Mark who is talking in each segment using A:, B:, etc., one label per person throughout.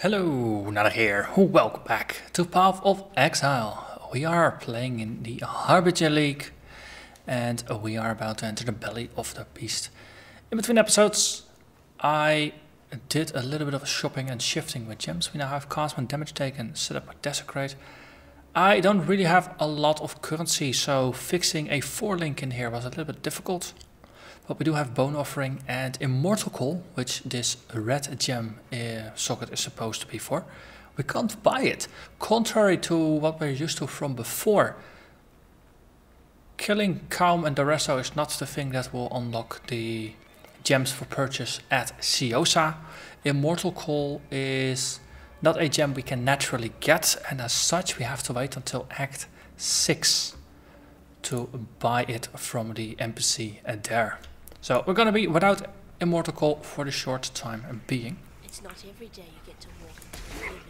A: Hello, Narnach here. Welcome back to Path of Exile. We are playing in the Harbinger League and we are about to enter the belly of the beast. In between episodes, I did a little bit of shopping and shifting with gems. We now have cast and damage taken, set up a Desecrate. I don't really have a lot of currency, so fixing a 4-link in here was a little bit difficult. But we do have Bone Offering and Immortal Call, which this red gem socket is supposed to be for. We can't buy it, contrary to what we're used to from before. Killing Calm and Doresso is not the thing that will unlock the gems for purchase at Siosa. Immortal Call is not a gem we can naturally get, and as such we have to wait until Act 6 to buy it from the NPC there. So we're gonna be without Immortal Call for the short time being.
B: It's not every day you get to walk into living,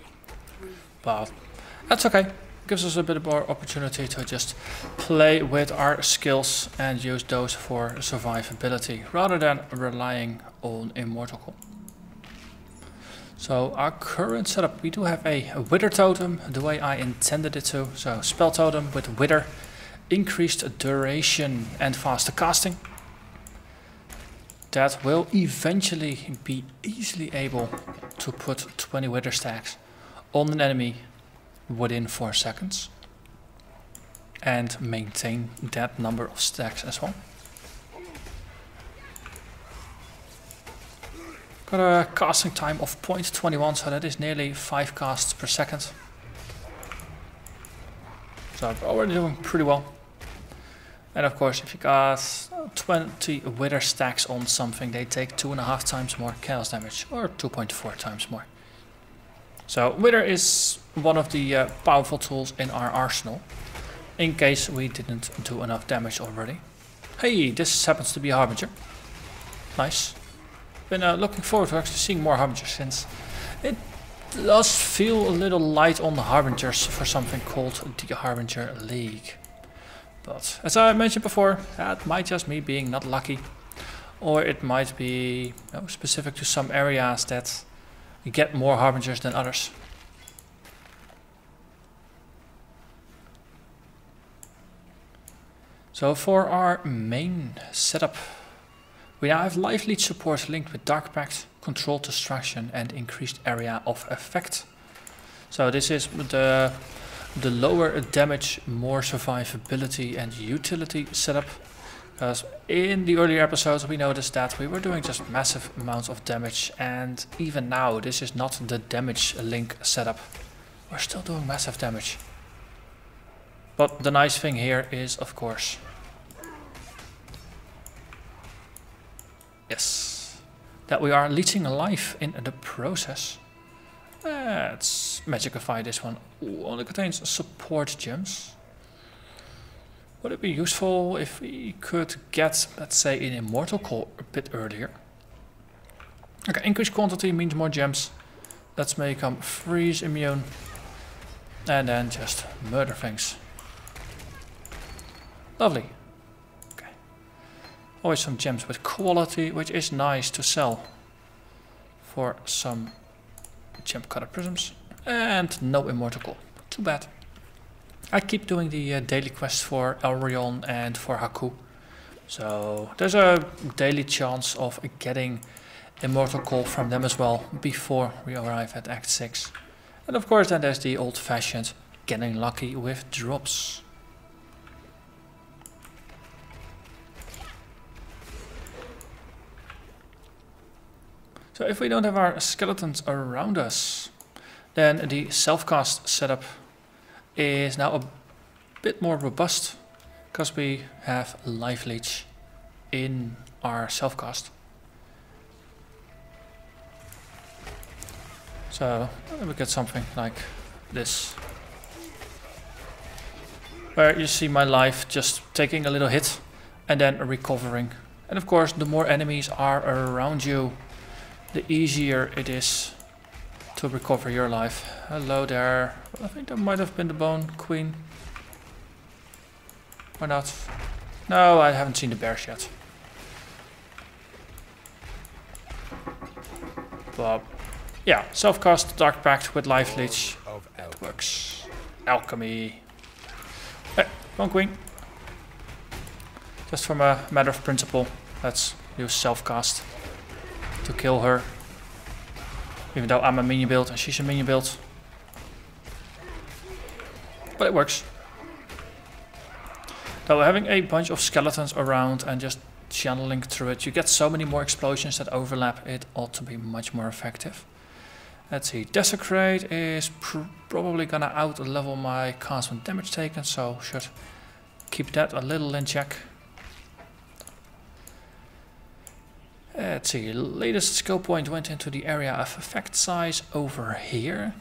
B: breathing.
A: But that's okay. Gives us a bit more opportunity to just play with our skills and use those for survivability rather than relying on Immortal Call. So our current setup, we do have a Wither Totem the way I intended it to. So Spell Totem with Wither, increased duration and faster casting. That will eventually be easily able to put 20 Wither stacks on an enemy within 4 seconds. And maintain that number of stacks as well. Got a casting time of 0.21, so that is nearly 5 casts per second. So I'm already doing pretty well. And of course, if you got 20 Wither stacks on something, they take 2.5 times more chaos damage, or 2.4 times more. So Wither is one of the powerful tools in our arsenal, in case we didn't do enough damage already. Hey, this happens to be a Harbinger. Nice. Been looking forward to actually seeing more Harbingers, since it does feel a little light on the Harbingers for something called the Harbinger League. But as I mentioned before, that might just me being not lucky, or it might be specific to some areas that get more Harbingers than others. So for our main setup, we now have Life Leech support linked with Dark Pact, Controlled Distraction and Increased Area of Effect. So this is the lower damage, more survivability and utility setup. Because in the earlier episodes we noticed that we were doing just massive amounts of damage, and even now this is not the damage link setup. We're still doing massive damage. But the nice thing here is, of course, yes, that we are leeching life in the process. Let's magicify this one. Ooh, only contains support gems. Would it be useful if we could get, let's say, an Immortal Call a bit earlier? Okay, increased quantity means more gems. Let's make them freeze immune. And then just murder things. Lovely. Okay. Always some gems with quality, which is nice to sell for some gem cutter prisms. And no Immortal Call. Too bad. I keep doing the daily quests for Elrion and for Haku. So there's a daily chance of getting Immortal Call from them as well before we arrive at Act 6. And of course then there's the old-fashioned getting lucky with drops. So if we don't have our skeletons around us, then the self-cast setup is now a bit more robust, because we have Life Leech in our self-cast. So we get something like this, where you see my life just taking a little hit and then recovering. And of course, the more enemies are around you, the easier it is to recover your life. Hello there. I think that might have been the Bone Queen. Or not. No, I haven't seen the bears yet. But Yeah, self-cast Dark Pact with Life Leech. It works. Alchemy. Hey, come on, Queen. Just from a matter of principle, let's use self-cast to kill her. Even though I'm a minion build and she's a minion build. But it works. Though having a bunch of skeletons around and just channeling through it, you get so many more explosions that overlap, it ought to be much more effective. Let's see, Desecrate is probably gonna out level my cast when damage taken, so should keep that a little in check. Let's see, latest skill point went into the area of effect size over here.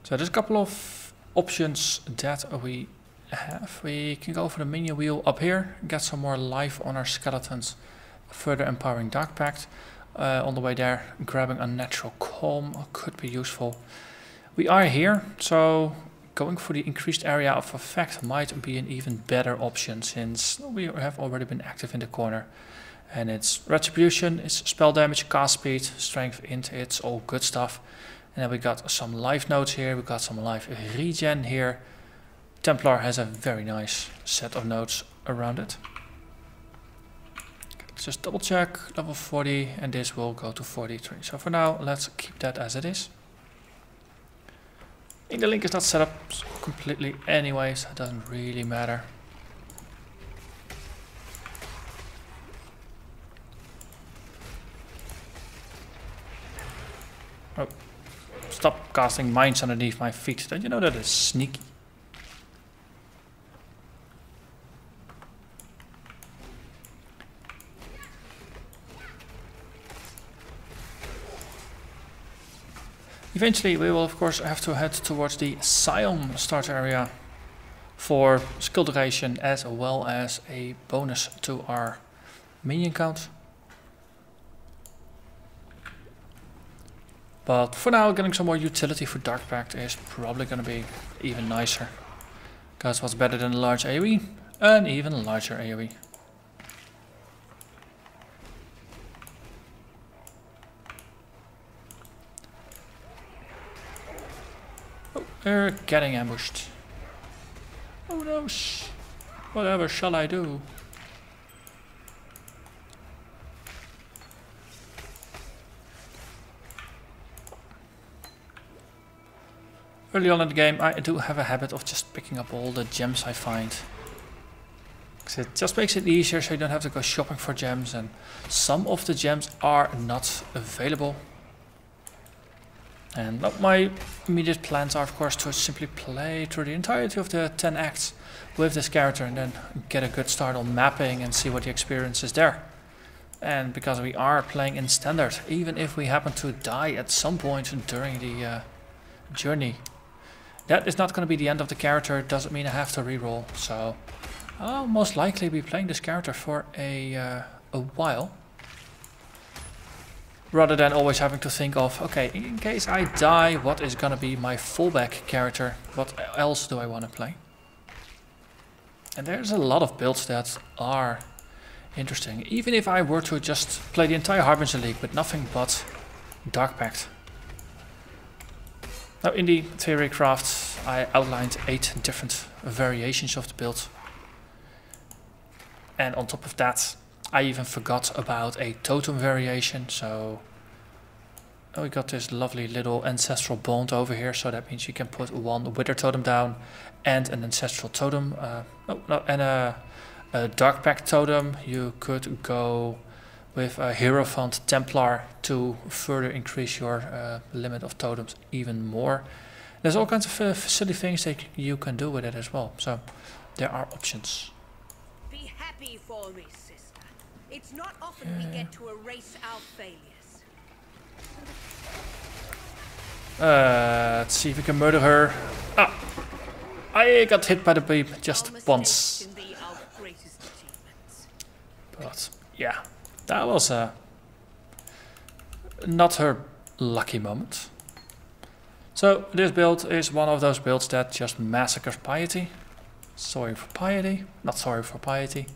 A: So there's a couple of options that we have. We can go for the minion wheel up here, get some more life on our skeletons, further empowering Dark Pact. On the way there, grabbing a natural calm could be useful. We are here, so going for the increased area of effect might be an even better option, since we have already been active in the corner. And it's retribution, it's spell damage, cast speed, strength, int, it's all good stuff. And then we got some life nodes here, we got some life regen here. Templar has a very nice set of nodes around it. Let's just double check, level 40, and this will go to 43. So for now, let's keep that as it is. And the link is not set up completely anyway, so it doesn't really matter. Oh, stop casting mines underneath my feet. Don't you know that is sneaky? Eventually we will of course have to head towards the Scion start area for skill duration as well as a bonus to our minion count. But for now, getting some more utility for Dark Pact is probably going to be even nicer. Because what's better than a large AoE? An even larger AoE. Oh, they're getting ambushed. Oh no, whatever shall I do? Early on in the game, I do have a habit of just picking up all the gems I find. Because it just makes it easier so you don't have to go shopping for gems, and some of the gems are not available. And my immediate plans are of course to simply play through the entirety of the 10 acts with this character and then get a good start on mapping and see what the experience is there. And because we are playing in standard, even if we happen to die at some point during the journey, that is not going to be the end of the character. It doesn't mean I have to reroll, so I'll most likely be playing this character for a while. Rather than always having to think of, okay, in case I die, what is going to be my fallback character? What else do I want to play? And there's a lot of builds that are interesting. Even if I were to just play the entire Harbinger League with nothing but Dark Pact. Now in the theory craft I outlined 8 different variations of the build. And on top of that I even forgot about a totem variation, so we got this lovely little ancestral bond over here, so that means you can put one wither totem down and an ancestral totem, and a Dark Pact totem. You could go with a Hierophant Templar to further increase your limit of totems even more. There's all kinds of silly things that you can do with it as well, so there are options.
B: Be happy for me, sister. It's not often we get to erase our failures.
A: Let's see if we can murder her. Ah! I got hit by the beam just once. But yeah, that was not her lucky moment. So this build is one of those builds that just massacres piety. Sorry for piety, not sorry for piety.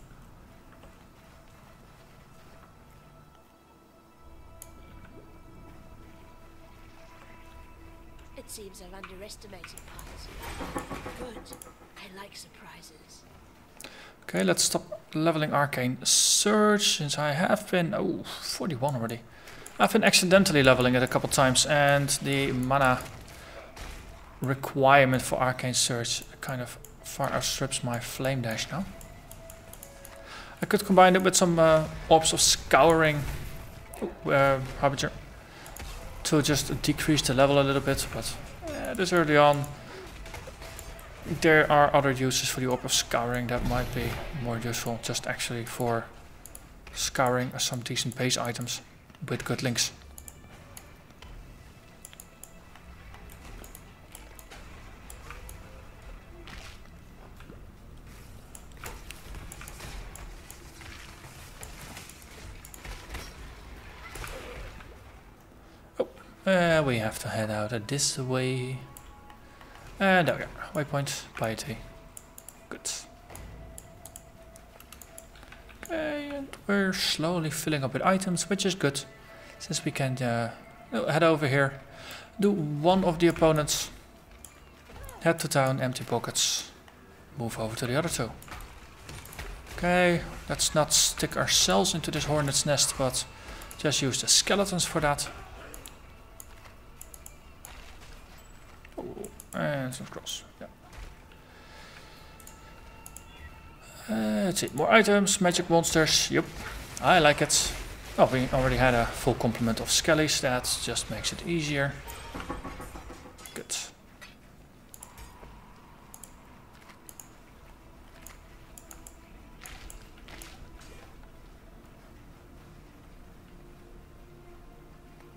C: seems I've underestimated parts. Good. I like surprises.
A: Okay, let's stop leveling Arcane Surge, since I have been... Oh, 41 already. I've been accidentally leveling it a couple times, and the mana requirement for Arcane Surge kind of far outstrips my Flame Dash now. I could combine it with some Orbs of Scouring, Harbinger, to just decrease the level a little bit, but this early on there are other uses for the Orb of Scouring that might be more useful, just actually for scouring some decent base items with good links. We have to head out this way. And there we go. Waypoint, piety. Good. Okay, and we're slowly filling up with items, which is good. Since we can head over here, do one of the opponents, head to town, empty pockets, move over to the other two. Okay, let's not stick ourselves into this hornet's nest, but just use the skeletons for that. And some scrolls, yeah. Let's see, more items, magic monsters, yep, I like it. Oh, we already had a full complement of skellies, that just makes it easier. Good.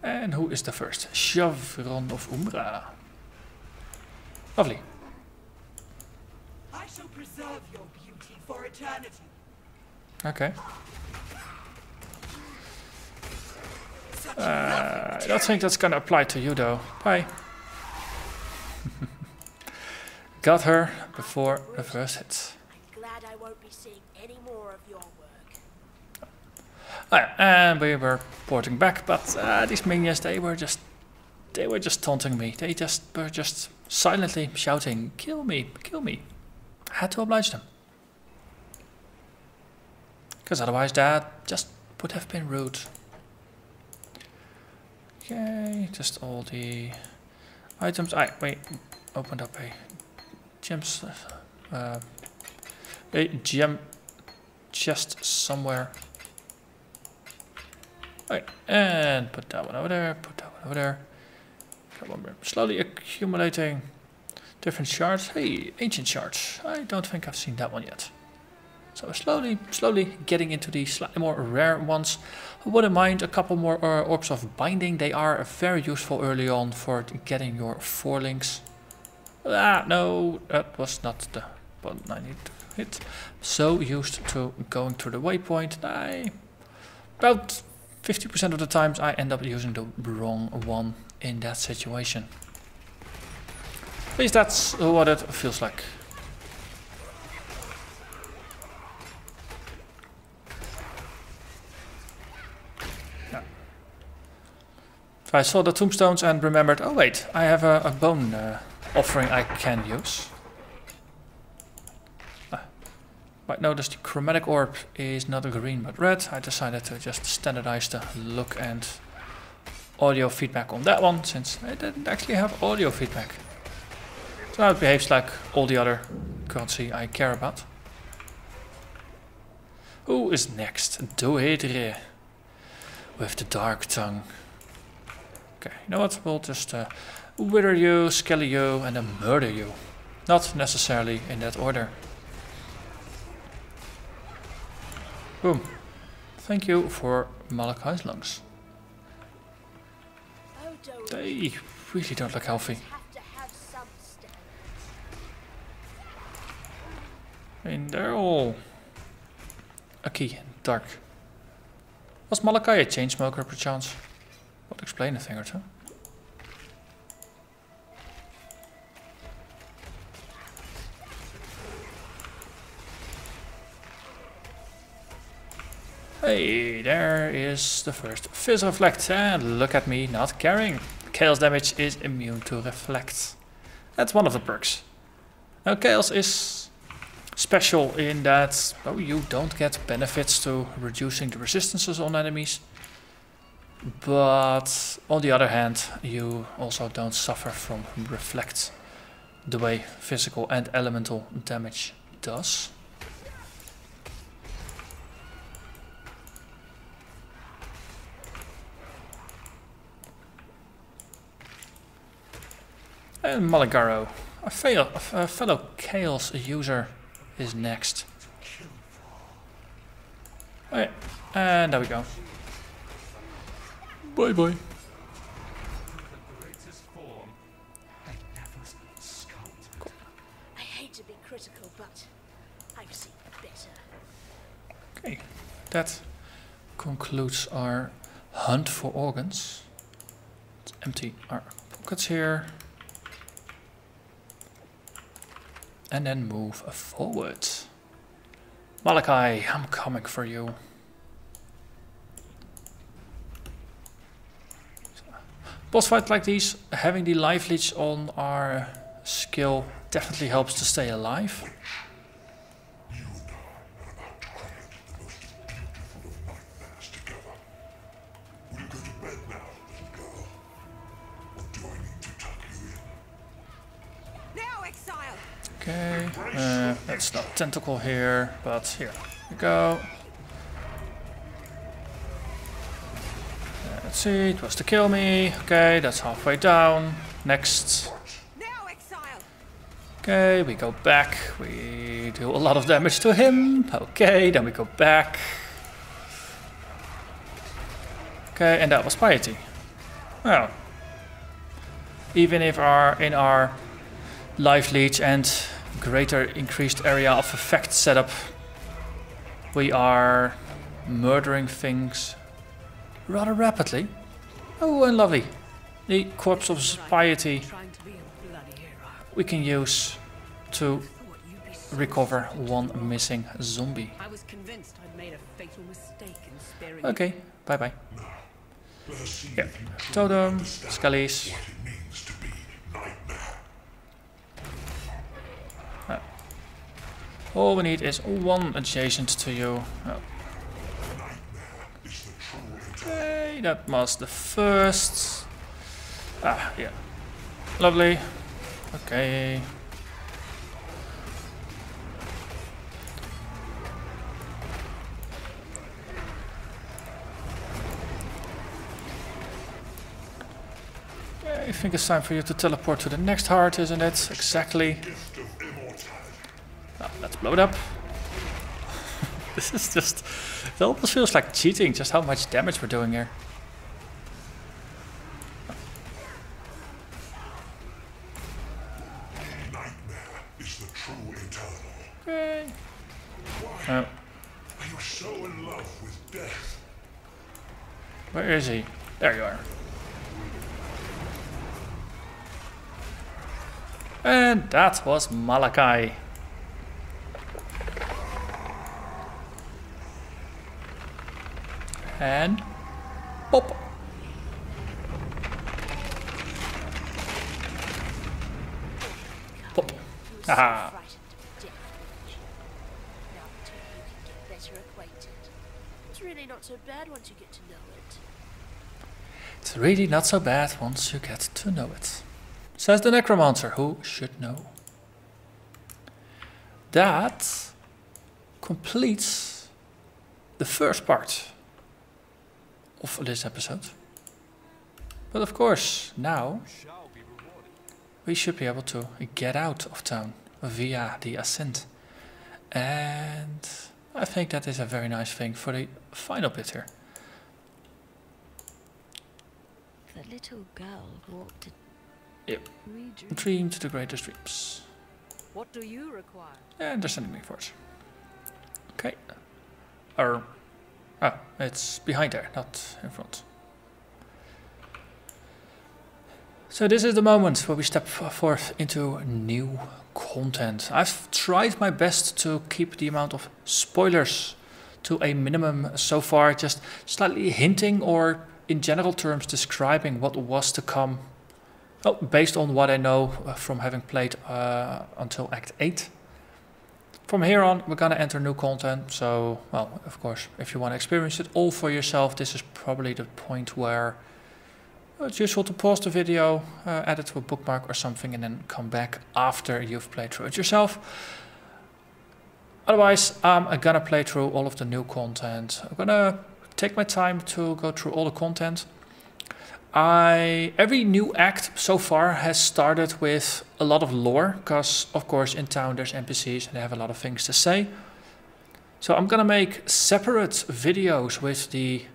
A: And who is the first? Shavron of Umbra. Lovely.
D: I shall preserve your beauty for eternity.
A: Okay. I don't think that's gonna apply to you though. Bye. Got her before the first hit.
C: I'm glad I won't be seeing any more of your work.
A: And we were porting back, but these minions, they were just taunting me. They were just silently shouting, "Kill me, kill me." I had to oblige them. Because otherwise that just would have been rude. Okay, just all the items. We opened up a gem chest somewhere. Okay, and put that one over there, put that one over there. We're slowly accumulating different shards. Hey, ancient shards. I don't think I've seen that one yet. So slowly getting into the slightly more rare ones. I wouldn't mind a couple more orbs of binding. They are very useful early on for getting your 4 links. No, that was not the button I need to hit. So used to going through the waypoint. About 50% of the times I end up using the wrong one in that situation. At least that's what it feels like. Yeah. So I saw the tombstones and remembered, oh wait, I have a bone offering I can use. Might notice the chromatic orb is not green but red. I decided to just standardize the look and audio feedback on that one, since I didn't actually have audio feedback. So now it behaves like all the other currency I care about. Who is next? Doedre with the dark tongue. Okay, you know what? We'll just wither you, skelly you, and then murder you. Not necessarily in that order. Boom. Thank you for Malachai's lungs. They really don't look healthy. I mean, they're all Aki and dark. Was Malachai a chain smoker perchance? Would explain a thing or two. Hey, there is the first Fizz Reflect, and look at me not caring chaos damage is immune to reflect. That's one of the perks. Now chaos is special in that you don't get benefits to reducing the resistances on enemies. But on the other hand, you also don't suffer from reflect the way physical and elemental damage does. And Malagaro, a fellow Chaos user, is next. Okay, and there we go. Bye bye.
C: Cool. I hate to be critical, but I've seen better.
A: Okay, that concludes our hunt for organs. Let's empty our pockets here. And then move forward. Malachai, I'm coming for you. Boss fight like these, having the life leech on our skill definitely helps to stay alive. Okay, that's not tentacle here, but here we go. Let's see, it was to kill me. Okay, that's halfway down. Next. Okay, we go back. We do a lot of damage to him. Okay, then we go back. Okay, and that was piety. Well, even if in our life leech and greater increased area of effect setup, we are murdering things rather rapidly. Oh, and lovely. The corpse of piety we can use to recover one missing zombie.
B: I was convinced I'd made a fatal mistake in sparing.
A: Okay, bye bye. Yeah, Totem, Skellies. All we need is one adjacent to you. Oh. Okay, that was the first. Ah, yeah. Lovely. Okay. I think it's time for you to teleport to the next heart, isn't it? Exactly. Oh, let's blow it up. This is just... It almost feels like cheating, just how much damage we're doing here. Okay. Are you so in love with death? Where is he? There you are. And that was Malachai. And pop. Pop. Haha.
C: It's really not so bad once you get to know it.
A: It's really not so bad once you get to know it. Says the Necromancer, who should know. That completes the first part of this episode. But of course, now we should be able to get out of town via the ascent. And I think that is a very nice thing for the final bit here.
C: The little girl walked it.
A: Yep. Dream to the greatest dreams.
B: What do you require?
A: And they're sending me first. Okay. It's behind there, not in front. So this is the moment where we step forth into new content. I've tried my best to keep the amount of spoilers to a minimum so far, just slightly hinting or in general terms describing what was to come. Oh, based on what I know from having played until Act 8. From here on, we're gonna enter new content, so, well, of course, if you want to experience it all for yourself, this is probably the point where it's useful to pause the video, add it to a bookmark or something, and then come back after you've played through it yourself. Otherwise, I'm gonna play through all of the new content. I'm gonna take my time to go through all the content. Every new act so far has started with a lot of lore, because of course in town there's NPCs and they have a lot of things to say. So I'm gonna make separate videos with the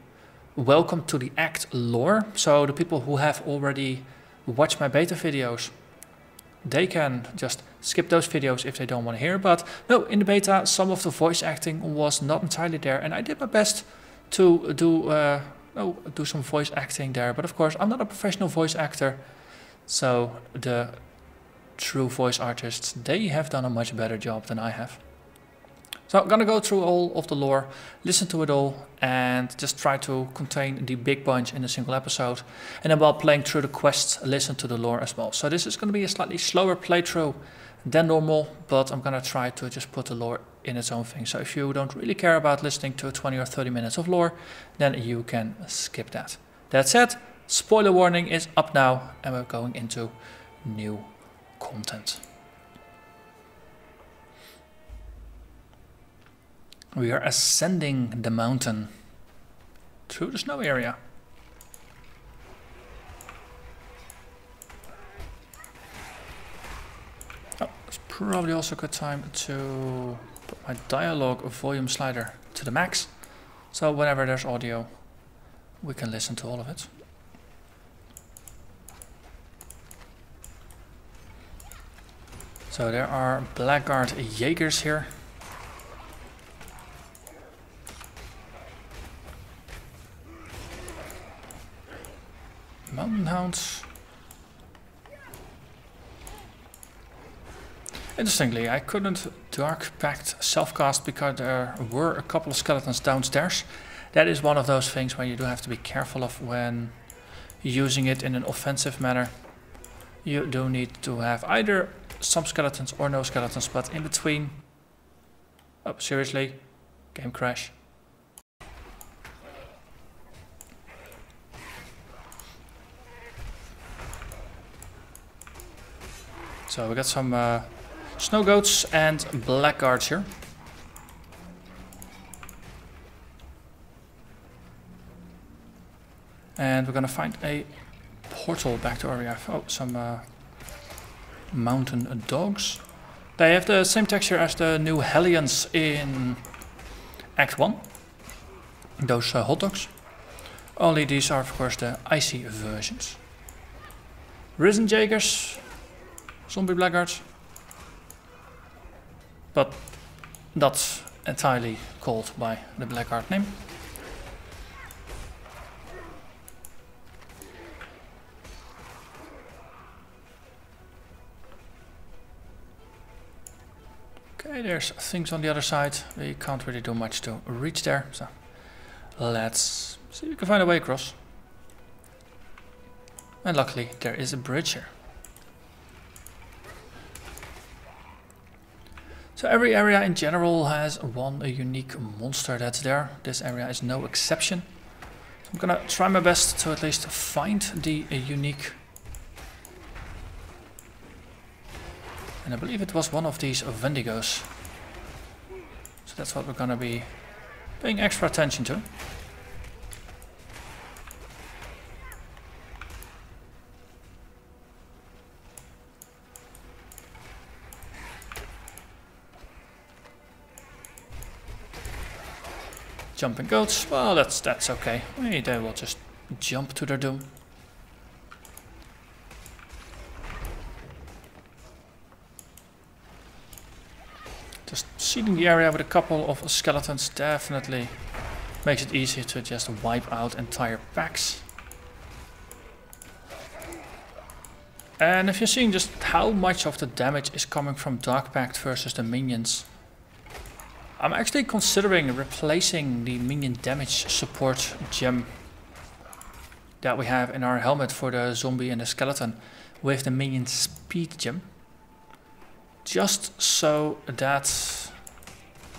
A: welcome to the act lore. So the people who have already watched my beta videos, they can just skip those videos if they don't want to hear. But no, in the beta some of the voice acting was not entirely there, and I did my best to do some voice acting there, but of course I'm not a professional voice actor, so the true voice artists, they have done a much better job than I have. So I'm gonna go through all of the lore, listen to it all, and just try to contain the big bunch in a single episode, and then while playing through the quests, listen to the lore as well. So this is gonna be a slightly slower playthrough than normal, but I'm gonna try to just put the lore in its own thing. So if you don't really care about listening to 20 or 30 minutes of lore, then you can skip that. That said, spoiler warning is up now, and we're going into new content. We are ascending the mountain through the snow area. Oh, it's probably also a good time to put my dialogue volume slider to the max, so whenever there's audio we can listen to all of it. So there are Blackguard Jaegers here. Mountain Hounds. Interestingly, I couldn't Dark Pact self-cast because there were a couple of skeletons downstairs. That is one of those things where you do have to be careful of when using it in an offensive manner. You do need to have either some skeletons or no skeletons, but in between... Oh, seriously? Game crash. So we got some snow goats and blackguards here. And we're gonna find a portal back to Oriath. Oh, some mountain dogs. They have the same texture as the new Hellions in Act 1. Those hot dogs. Only these are of course the icy versions. Risen Jaegers. Zombie blackguards. But that's entirely called by the blackguard name. Okay, there's things on the other side. We can't really do much to reach there, so let's see if we can find a way across. And luckily there is a bridge here. So every area in general has one unique monster that's there. This area is no exception. So I'm gonna try my best to at least find the unique. And I believe it was one of these Wendigos. So that's what we're gonna be paying extra attention to. Jumping goats, well that's okay. They will just jump to their doom. Just seeding the area with a couple of skeletons definitely makes it easier to just wipe out entire packs. And if you're seeing just how much of the damage is coming from Dark Pact versus the minions, I'm actually considering replacing the minion damage support gem that we have in our helmet for the zombie and the skeleton with the minion speed gem. Just so that...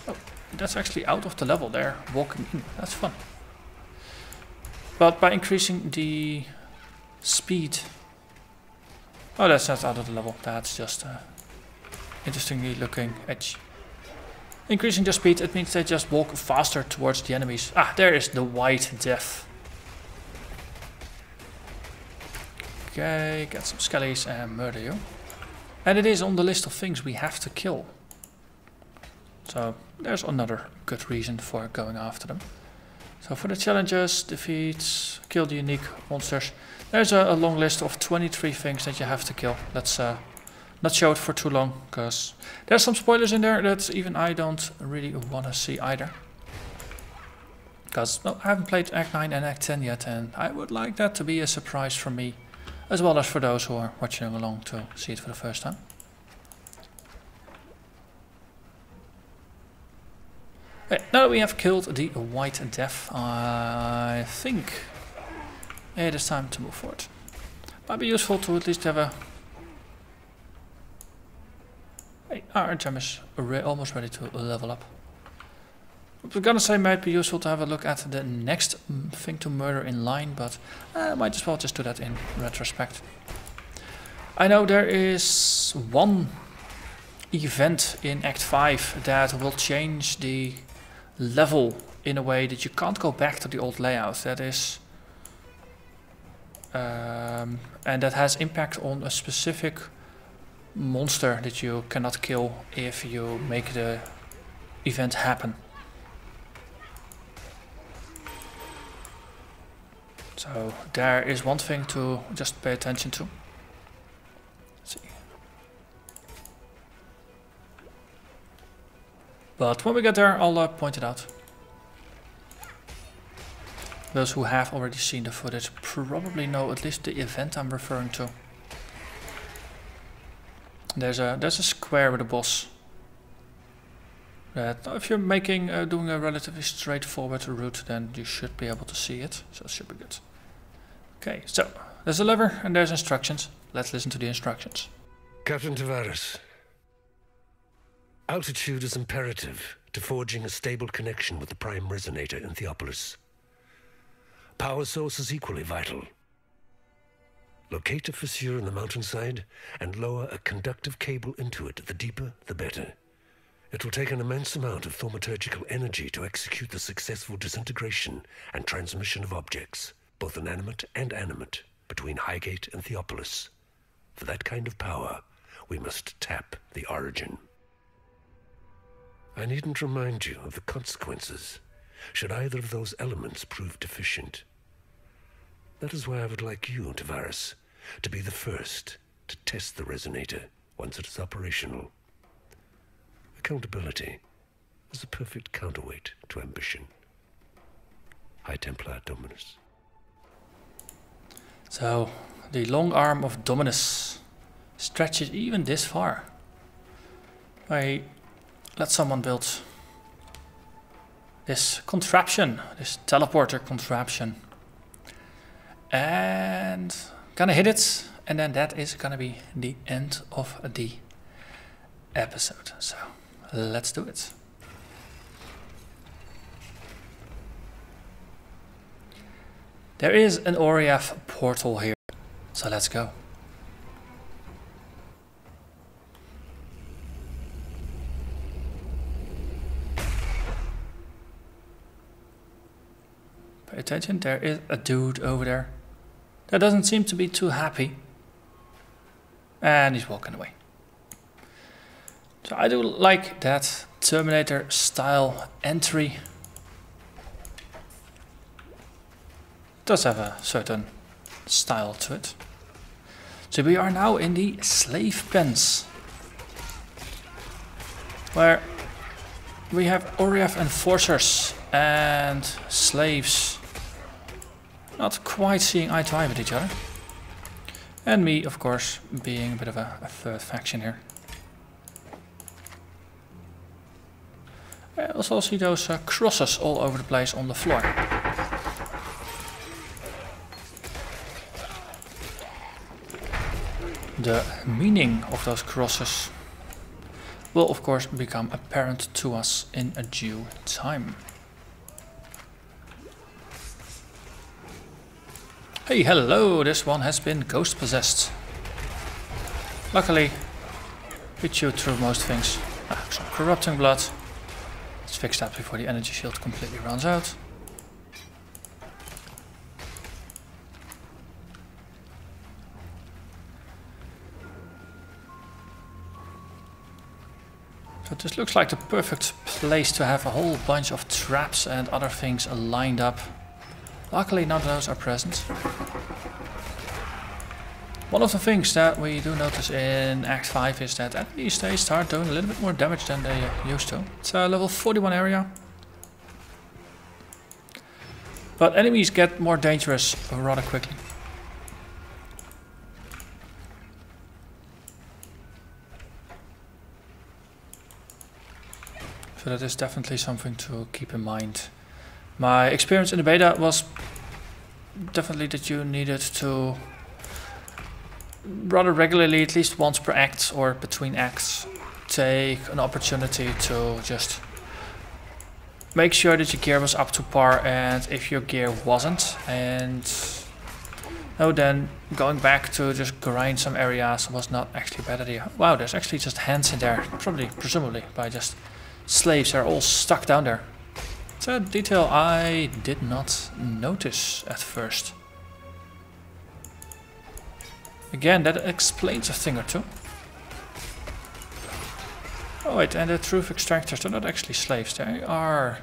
A: Oh, that's actually out of the level there, walking in. That's fun. But by increasing the speed... Oh, that's not out of the level. That's just interestingly looking edge. Increasing the speed, it means they just walk faster towards the enemies. Ah, there is the white death. Okay, get some skellies and murder you. And it is on the list of things we have to kill. So there's another good reason for going after them. So for the challenges, defeats, kill the unique monsters. There's a long list of 23 things that you have to kill. Let's not show it for too long, because there's some spoilers in there that even I don't really want to see either. Because I haven't played Act 9 and Act 10 yet, and I would like that to be a surprise for me, as well as for those who are watching along to see it for the first time. Okay, now that we have killed the White Death, I think it is time to move forward. Might be useful to at least have a... Hey, our gem is almost ready to level up. I was gonna say might be useful to have a look at the next thing to murder in line, but I might as well just do that in retrospect. I know there is one event in Act 5 that will change the level in a way that you can't go back to the old layout. That is... and that has impact on a specific monster that you cannot kill if you make the event happen. So there is one thing to just pay attention to. Let's see. But when we get there, I'll point it out. Those who have already seen the footage probably know at least the event I'm referring to. There's a square with a boss. That if you're doing a relatively straightforward route, then you should be able to see it. So it should be good. Okay, so there's a lever and there's instructions. Let's listen to the instructions.
E: Captain Tavares, altitude is imperative to forging a stable connection with the prime resonator in Theopolis. Power source is equally vital. Locate a fissure in the mountainside and lower a conductive cable into it. The deeper, the better. It will take an immense amount of thaumaturgical energy to execute the successful disintegration and transmission of objects, both inanimate and animate, between Highgate and Theopolis. For that kind of power, we must tap the origin. I needn't remind you of the consequences should either of those elements prove deficient. That is why I would like you, Tavares, to be the first to test the resonator once it is operational. Accountability is a perfect counterweight to ambition. High Templar Dominus.
A: So, the long arm of Dominus stretches even this far. I let someone build this contraption, this teleporter contraption. And gonna hit it, and then that is gonna be the end of the episode. So let's do it. There is an Oriath portal here, so let's go. Pay attention, there is a dude over there that doesn't seem to be too happy. And he's walking away. So I do like that Terminator style entry. Does have a certain style to it. So we are now in the slave pens, where we have Oriath enforcers and slaves not quite seeing eye to eye with each other. And me, of course, being a bit of a third faction here. I also see those crosses all over the place on the floor. The meaning of those crosses will of course become apparent to us in a due time. Hey, hello, this one has been ghost possessed. Luckily, we chewed through most things. Some corrupting blood. Let's fix that before the energy shield completely runs out. So this looks like the perfect place to have a whole bunch of traps and other things lined up. Luckily none of those are present. One of the things that we do notice in Act 5 is that enemies they start doing a little bit more damage than they used to. It's a level 41 area. But enemies get more dangerous rather quickly. So that is definitely something to keep in mind. My experience in the beta was definitely that you needed to rather regularly, at least once per act or between acts, take an opportunity to just make sure that your gear was up to par, and if your gear wasn't, and then going back to just grind some areas was not actually a bad idea. Wow, there's actually just hands in there, presumably by just slaves are all stuck down there. It's a detail I did not notice at first. Again, that explains a thing or two. Oh wait, and the truth extractors, they're not actually slaves, they are...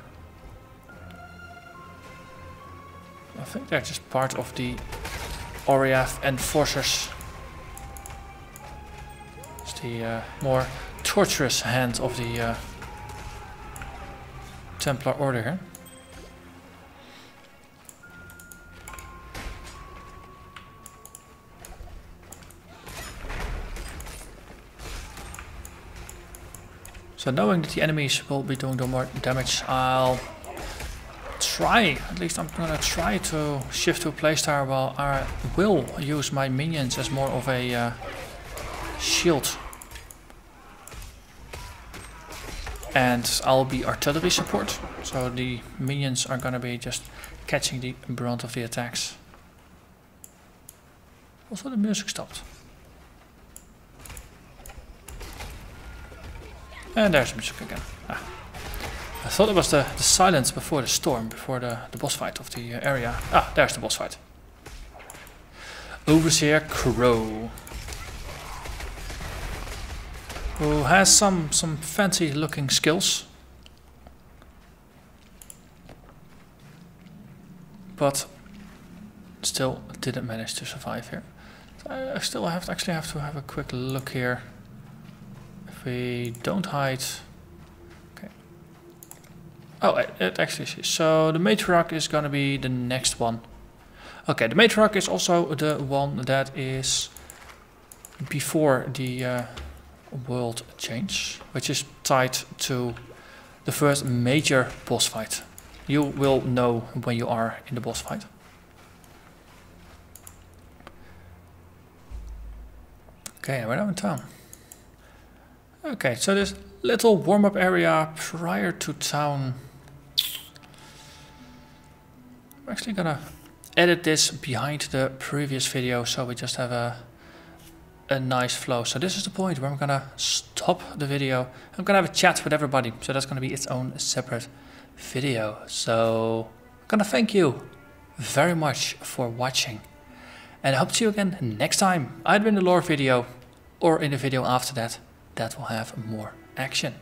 A: I think they're just part of the Oriath enforcers. It's the more torturous hand of the Templar order here. So knowing that the enemies will be doing the more damage, I'll try, at least I'm gonna try to shift to a playstyle where I will use my minions as more of a shield. And I'll be artillery support, so the minions are gonna be just catching the brunt of the attacks. Also the music stopped. And there's the music again. Ah. I thought it was the silence before the storm, before the boss fight of the area. Ah, there's the boss fight. Overseer Crow. Who has some fancy looking skills. But still didn't manage to survive here. So I still actually have to have a quick look here. If we don't hide... Okay. Oh, it actually is. So the Matriarch is gonna be the next one. Okay, the Matriarch is also the one that is before the world change, which is tied to the first major boss fight. You will know when you are in the boss fight. Okay, we're now in town. Okay, so this little warm-up area prior to town. I'm actually gonna edit this behind the previous video so we just have a nice flow. So this is the point where I'm gonna stop the video. I'm gonna have a chat with everybody, so that's gonna be its own separate video. So I'm gonna thank you very much for watching, and I hope to see you again next time, either in the lore video or in the video after that will have more action.